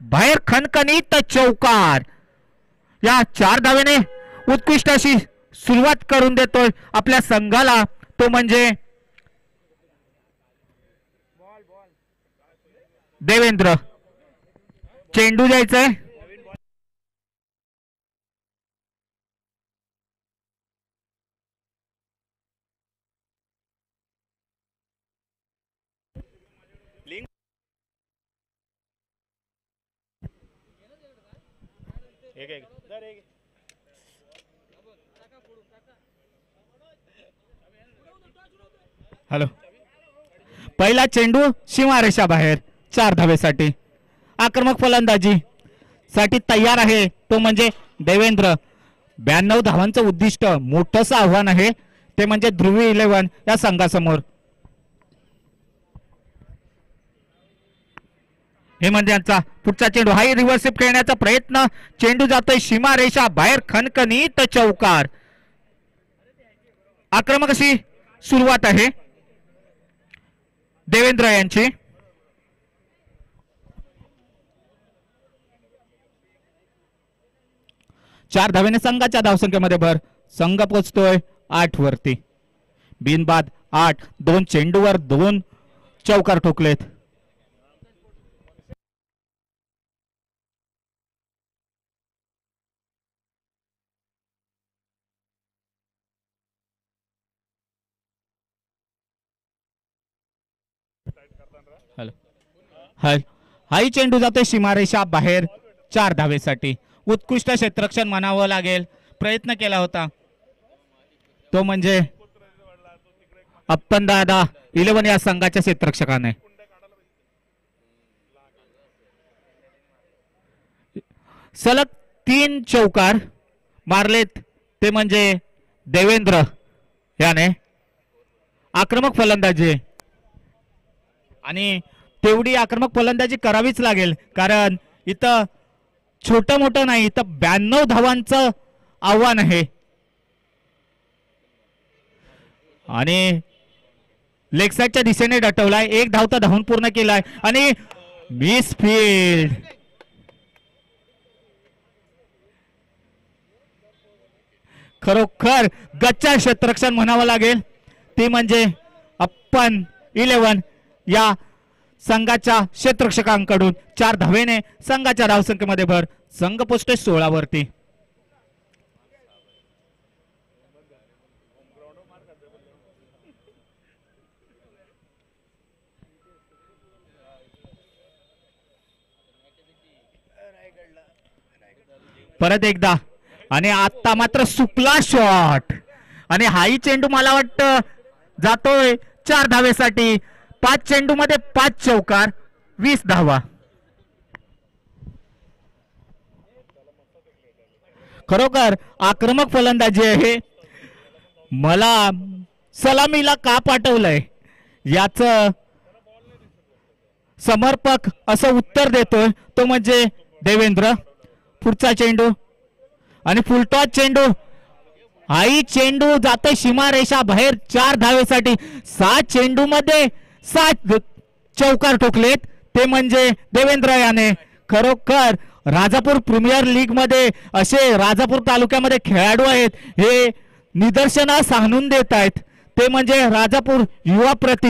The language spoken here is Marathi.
बाहेर खणखणीत चौकार. या 4 धावेने उत्कृष्ट अशी सुरुवात करून देतोय आपल्या संघाला, तो म्हणजे देवेंद्र. चेंडू जायचंय. हॅलो. पहिला चेंडू सीमारेषा बाहेर 4 धावेसाठी. आक्रमक फलंदाजी साठी तयार आहे तो म्हणजे देवेंद्र. 92 धावांचं उद्दिष्ट, मोठंसं आव्हान आहे ते म्हणजे ध्रुवी 11 या संघासमोर. हेमंत यांचा पुढचा चेंडू, हाही रिव्हर्सिप खेळण्याचा प्रयत्न. चेंडू जातोय सीमारेषा बाहेर खणखणीत चौकार. आक्रमक अशी सुरुवात आहे देवेंद्र यांची. चार धावेने संघाच्या धावसंख्येमध्ये भर. संघ पोचतोय 8 वरती. बिनबाद 8. 2 चेंडूवर 2 चौकार ठोकलेत. हाही चेंडू जातोय सीमारेषा बाहेर 4 धावेसाठी. उत्कृष्ट क्षेत्ररक्षण म्हणावं लागेल. प्रयत्न केला होता तो म्हणजे अप्पन दादा 11 या संघाच्या क्षेत्ररक्षकाने. सलग 3 चौकार मारलेत ते म्हणजे देवेंद्र याने. आक्रमक फलंदाजी आणि तेवढी आक्रमक फलंदाजी करावीच लागेल, कारण इथं छोटं मोठं नाही, इथं 92 धावांचं आव्हान आहे. आणि लेग साइडच्या दिशेने डटवलाय. 1 धाव तर धावून पूर्ण केलाय आणि मिस फील्ड. खरोखर गच्चा क्षेत्ररक्षण म्हणावं लागेल ते म्हणजे अप्पन 11 या संघाच्या क्षेत्ररक्षकांकडून. 4 धावेने संघाच्या धावसंख्येमध्ये भर. संघ पोचतोय 16 वरती. परत एकदा आणि आता मात्र सुकला शॉट आणि हाही चेंडू मला वाटतं जातोय 4 धावेसाठी. 5 चेंडू मध्ये 5 चौकार, 20 धावा. खरोखर आक्रमक फलंदाजी आहे. मला सलामीला का पाठवलंय याच समर्पक असं उत्तर देतोय तो म्हणजे देवेंद्र. पुढचा चेंडू आणि फुलटॉस चेंडू. हाही चेंडू जातोय सीमारेषा बाहेर 4 धावेसाठी. 7 चेंडू मध्ये 7 चौकार ठोकलेत ते म्हणजे देवेंद्र याने. खरोखर राजापूर प्रीमियर लीग मध्ये असे राजापूर तालुक्यामध्ये खेळाडू आहेत हे निदर्शनास आणून देत आहेत ते म्हणजे राजापूर युवा प्रति